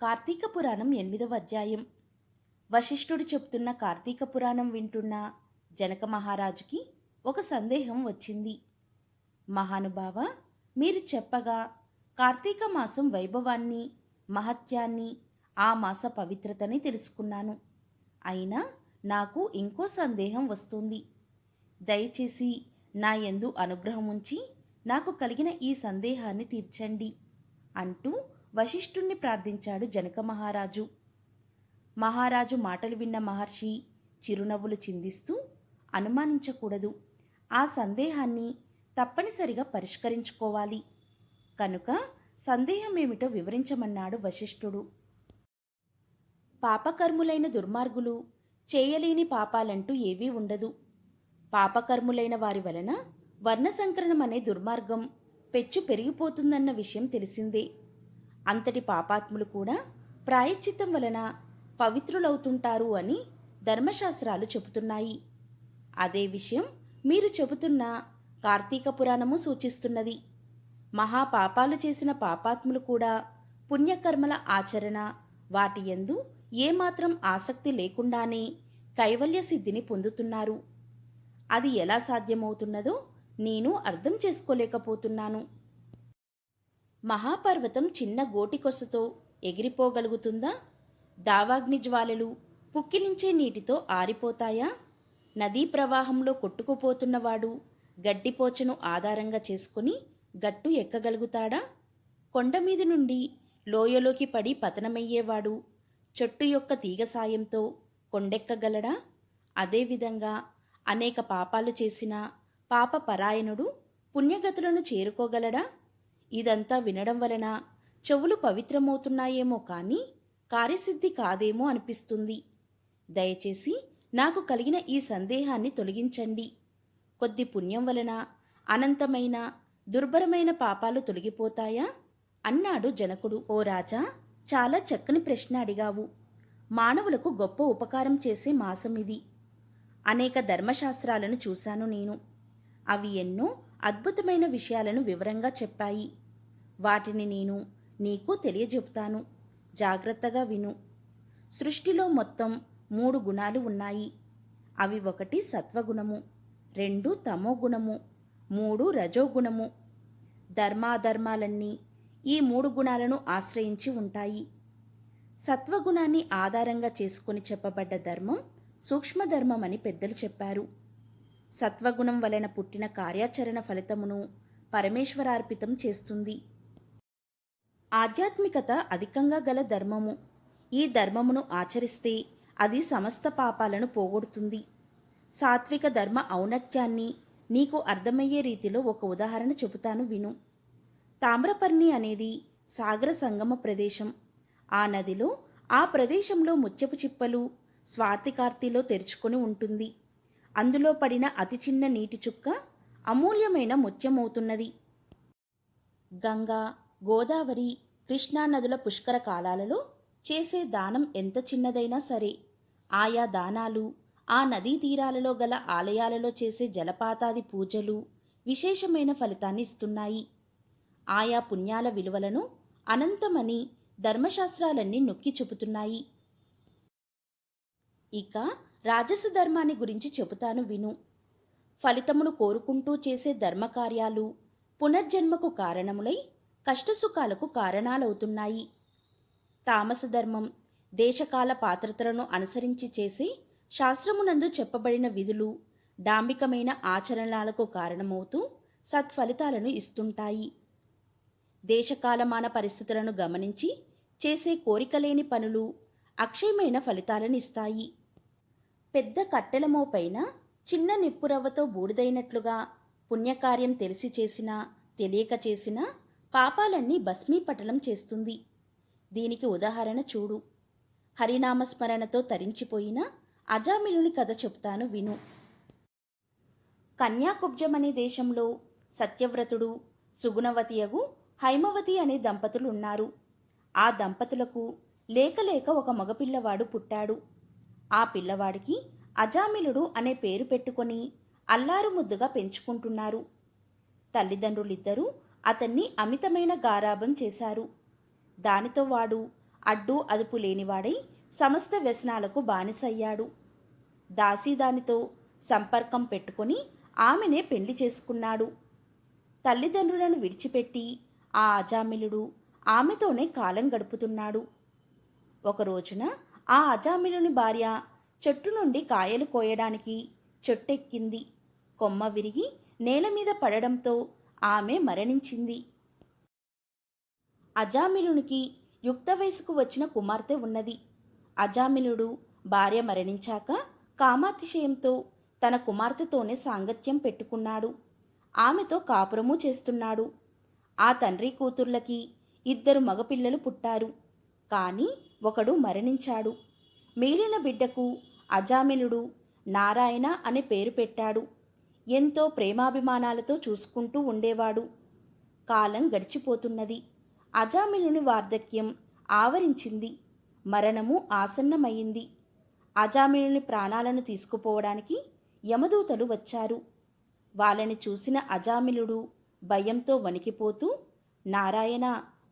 కార్తీక పురాణం 8వ అధ్యాయం. వశిష్ఠుడు చెప్తున్న కార్తీక పురాణం వింటున్న జనక మహారాజుకి ఒక సందేహం వచ్చింది. మహానుభావ, మీరు చెప్పగా కార్తీక మాసం వైభవాన్ని, మహత్యాన్ని, ఆ మాస పవిత్రతని తెలుసుకున్నాను. అయినా నాకు ఇంకో సందేహం వస్తుంది. దయచేసి నా యందు అనుగ్రహం ఉంచి నాకు కలిగిన ఈ సందేహాన్ని తీర్చండి అంటూ వశిష్ఠుణ్ణి ప్రార్థించాడు జనక మహారాజు. మహారాజు మాటలు విన్న మహర్షి చిరునవ్వులు చిందిస్తూ, అనుమానించకూడదు, ఆ సందేహాన్ని తప్పనిసరిగా పరిష్కరించుకోవాలి, కనుక సందేహమేమిటో వివరించమన్నాడు వశిష్ఠుడు. పాపకర్ములైన దుర్మార్గులు చేయలేని పాపాలంటూ ఏవీ ఉండదు. పాపకర్ములైన వారి వలన వర్ణసంకరణం అనే దుర్మార్గం పెచ్చు పెరిగిపోతుందన్న విషయం తెలిసిందే. అంతటి పాపాత్ములు కూడా ప్రాయశ్చిత్తం వలన పవిత్రులవుతుంటారు అని ధర్మశాస్త్రాలు చెబుతున్నాయి. అదే విషయం మీరు చెబుతున్న కార్తీక పురాణము సూచిస్తున్నది. మహాపాపాలు చేసిన పాపాత్ములు కూడా పుణ్యకర్మల ఆచరణ, వాటి యందు ఏమాత్రం ఆసక్తి లేకుండానే కైవల్య సిద్ధిని పొందుతున్నారు. అది ఎలా సాధ్యమవుతున్నదో నేను అర్థం చేసుకోలేకపోతున్నాను. మహాపర్వతం చిన్న గోటికొసతో ఎగిరిపోగలుగుతుందా? దావాగ్ని జ్వాలలు పుక్కిలించే నీటితో ఆరిపోతాయా? నదీ ప్రవాహంలో కొట్టుకుపోతున్నవాడు గడ్డిపోచను ఆధారంగా చేసుకుని గట్టు ఎక్కగలుగుతాడా? కొండమీద నుండి లోయలోకి పడి పతనమయ్యేవాడు చెట్టు యొక్క తీగ సాయంతో కొండెక్కగలడా? అదేవిధంగా అనేక పాపాలు చేసిన పాప పరాయణుడు పుణ్యగతులను చేరుకోగలడా? ఇదంతా వినడం వలన చెవులు పవిత్రమవుతున్నాయేమో కానీ కార్యసిద్ధి కాదేమో అనిపిస్తుంది. దయచేసి నాకు కలిగిన ఈ సందేహాన్ని తొలగించండి. కొద్ది పుణ్యం వలన అనంతమైన దుర్భరమైన పాపాలు తొలగిపోతాయా అన్నాడు జనకుడు. ఓ రాజా, చాలా చక్కని ప్రశ్న అడిగావు. మానవులకు గొప్ప ఉపకారం చేసే మాసం ఇది. అనేక ధర్మశాస్త్రాలను చూశాను నేను. అవి ఎన్నో అద్భుతమైన విషయాలను వివరంగా చెప్పాయి. వాటిని నేను నీకు తెలియజెప్తాను. జాగ్రత్తగా విను. సృష్టిలో మొత్తం 3 గుణాలు ఉన్నాయి. అవి 1 సత్వగుణము, 2 తమోగుణము, 3 రజోగుణము. ధర్మాధర్మాలన్నీ ఈ 3 గుణాలను ఆశ్రయించి ఉంటాయి. సత్వగుణాన్ని ఆధారంగా చేసుకొని చెప్పబడ్డ ధర్మం సూక్ష్మధర్మమని పెద్దలు చెప్పారు. సత్వగుణం వలన పుట్టిన కార్యాచరణ ఫలితమును పరమేశ్వరార్పితం చేస్తుంది. ఆధ్యాత్మికత అధికంగా గల ధర్మము. ఈ ధర్మమును ఆచరిస్తే అది సమస్త పాపాలను పోగొడుతుంది. సాత్విక ధర్మ ఔన్నత్యాన్ని నీకు అర్థమయ్యే రీతిలో ఒక ఉదాహరణ చెబుతాను విను. తామ్రపర్ణి అనేది సాగర సంగమ ప్రదేశం. ఆ నదిలో ఆ ప్రదేశంలో ముత్యపు చిప్పలు స్వాతికార్తిలో తెరుచుకొని ఉంటుంది. అందులో పడిన అతి చిన్న నీటి చుక్క అమూల్యమైన ముత్యమవుతున్నది. గంగా, గోదావరి, కృష్ణా నదుల పుష్కర కాలాలలో చేసే దానం ఎంత చిన్నదైనా సరే, ఆయా దానాలు ఆ నదీ తీరాలలో గల ఆలయాలలో చేసే జలపాతాది పూజలు విశేషమైన ఫలితాన్ని ఇస్తున్నాయి. ఆయా పుణ్యాల విలువలను అనంతమని ధర్మశాస్త్రాలన్నీ నొక్కి చెబుతున్నాయి. ఇక రాజస ధర్మాన్ని గురించి చెబుతాను విను. ఫలితమును కోరుకుంటూ చేసే ధర్మకార్యాలు పునర్జన్మకు కారణములై కష్టసుఖాలకు కారణాలవుతున్నాయి. తామస ధర్మం దేశకాల పాత్రతలను అనుసరించి చేసే శాస్త్రమునందు చెప్పబడిన విధులు డాంబికమైన ఆచరణలకు కారణమవుతూ సత్ఫలితాలను ఇస్తుంటాయి. దేశకాలమాన పరిస్థితులను గమనించి చేసే కోరికలేని పనులు అక్షయమైన ఫలితాలను ఇస్తాయి. పెద్ద కట్టెలమోపైన చిన్న నిప్పురవ్వతో బూడిదైనట్లుగా పుణ్యకార్యం తెలిసి చేసినా తెలియక చేసినా పాపాలన్నీ భస్మీపటలం చేస్తుంది. దీనికి ఉదాహరణ చూడు. హరినామస్మరణతో తరించిపోయిన అజామిలుని కథ చెప్తాను విను. కన్యాకుబ్జమనే దేశంలో సత్యవ్రతుడు, సుగుణవతియగు హైమవతి అనే దంపతులు ఉన్నారు. ఆ దంపతులకు లేకలేక ఒక మగపిల్లవాడు పుట్టాడు. ఆ పిల్లవాడికి అజామిలుడు అనే పేరు పెట్టుకొని అల్లారు ముద్దుగా పెంచుకుంటున్నారు. తల్లిదండ్రులిద్దరూ అతన్ని అమితమైన గారాబం చేశారు. దానితో వాడు అడ్డు అదుపు లేనివాడై సమస్త వ్యసనాలకు బానిసయ్యాడు. దాసీదానితో సంపర్కం పెట్టుకొని ఆమెనే పెళ్లి చేసుకున్నాడు. తల్లిదండ్రులను విడిచిపెట్టి ఆ అజామిలుడు ఆమెతోనే కాలం గడుపుతున్నాడు. ఒక రోజున ఆ అజామిలుని భార్య చెట్టు నుండి కాయలు కోయడానికి చెట్టెక్కింది. కొమ్మ విరిగి నేల మీద పడడంతో ఆమె మరణించింది. అజామిలునికి యుక్త వయసుకు వచ్చిన కుమార్తె ఉన్నది. అజామిలుడు భార్య మరణించాక కామాతిశయంతో తన కుమార్తెతోనే సాంగత్యం పెట్టుకున్నాడు. ఆమెతో కాపురము చేస్తున్నాడు. ఆ తండ్రి కూతుర్లకి 2 మగపిల్లలు పుట్టారు. కానీ ఒకడు మరణించాడు. మిగిలిన బిడ్డకు అజామిలుడు నారాయణ అనే పేరు పెట్టాడు. ఎంతో ప్రేమాభిమానాలతో చూసుకుంటూ ఉండేవాడు. కాలం గడిచిపోతున్నది. అజామిలుని వార్ధక్యం ఆవరించింది. మరణము ఆసన్నమయ్యింది. అజామిలుని ప్రాణాలను తీసుకుపోవడానికి యమదూతలు వచ్చారు. వాళ్ళని చూసిన అజామిలుడు భయంతో వణికిపోతూ, నారాయణ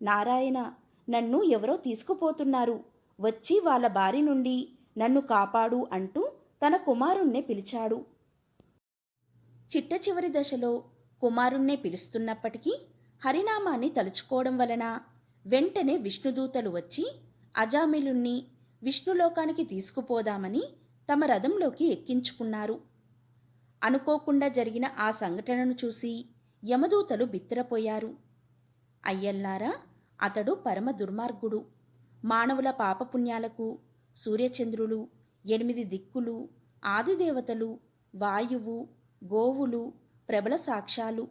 నారాయణ, నన్ను ఎవరో తీసుకుపోతున్నారు, వచ్చి వాళ్ళ బారి నుండి నన్ను కాపాడు అంటూ తన కుమారుణ్ణే పిలిచాడు. చిట్ట చివరి దశలో కుమారుణ్ణే పిలుస్తున్నప్పటికీ హరినామాన్ని తలుచుకోవడం వలన వెంటనే విష్ణుదూతలు వచ్చి అజామిలుణ్ణి విష్ణులోకానికి తీసుకుపోదామని తమ రథంలోకి ఎక్కించుకున్నారు. అనుకోకుండా జరిగిన ఆ సంఘటనను చూసి యమదూతలు బిత్తరపోయారు. అయ్యల్లారా, అతడు పరమ దుర్మార్గుడు. మానవుల పాపపుణ్యాలకు సూర్యచంద్రులు, 8 దిక్కులు, ఆదిదేవతలు, వాయువు, గోవులు ప్రబల సాక్ష్యాలు.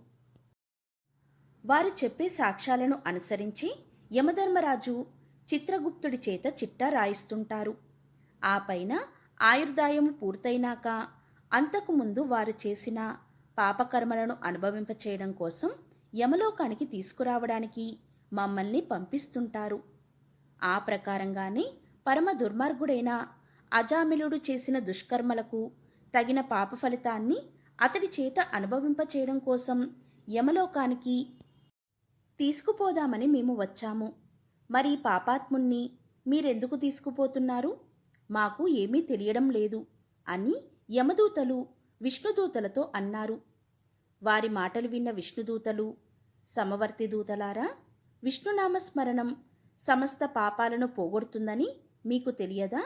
వారు చెప్పే సాక్ష్యాలను అనుసరించి యమధర్మరాజు చిత్రగుప్తుడి చేత చిట్టా రాయిస్తుంటారు. ఆ పైన ఆయుర్దాయము పూర్తయినాక అంతకుముందు వారు చేసిన పాపకర్మలను అనుభవింపచేయడం కోసం యమలోకానికి తీసుకురావడానికి మమ్మల్ని పంపిస్తుంటారు. ఆ ప్రకారంగానే పరమ దుర్మార్గుడైన అజామిలుడు చేసిన దుష్కర్మలకు తగిన పాప ఫలితాన్ని అతడి చేత అనుభవింపచేయడం కోసం యమలోకానికి తీసుకుపోదామని మేము వచ్చాము. మరి పాపాత్ముణ్ణి మీరెందుకు తీసుకుపోతున్నారు? మాకు ఏమీ తెలియడం లేదు అని యమదూతలు విష్ణుదూతలతో అన్నారు. వారి మాటలు విన్న విష్ణుదూతలు, సమవర్తి దూతలారా, విష్ణునామస్మరణం సమస్త పాపాలను పోగొడుతుందని మీకు తెలియదా?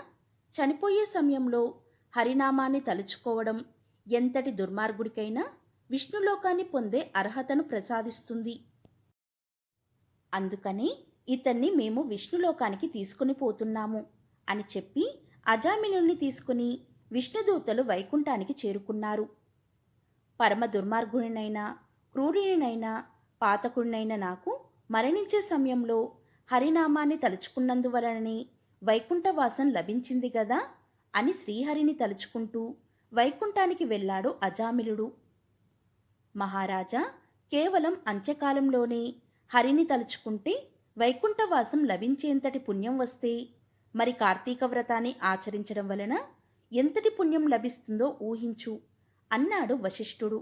చనిపోయే సమయంలో హరినామాన్ని తలుచుకోవడం ఎంతటి దుర్మార్గుడికైనా విష్ణులోకాన్ని పొందే అర్హతను ప్రసాదిస్తుంది. అందుకనే ఇతన్ని మేము విష్ణులోకానికి తీసుకుని పోతున్నాము అని చెప్పి అజామిలుణ్ణి తీసుకుని విష్ణుదూతలు వైకుంఠానికి చేరుకున్నారు. పరమ దుర్మార్గుడినైనా క్రూరునినైనా పాతకుడినైన నాకు మరణించే సమయంలో హరినామాన్ని తలుచుకున్నందువలనని వైకుంఠవాసం లభించింది గదా అని శ్రీహరిని తలుచుకుంటూ వైకుంఠానికి వెళ్ళాడు అజామిలుడు. మహారాజా, కేవలం అంత్యకాలంలోనే హరిని తలుచుకుంటే వైకుంఠవాసం లభించేంతటి పుణ్యం వస్తే మరి కార్తీక వ్రతాన్ని ఆచరించడం వలన ఎంతటి పుణ్యం లభిస్తుందో ఊహించు అన్నాడు వశిష్ఠుడు.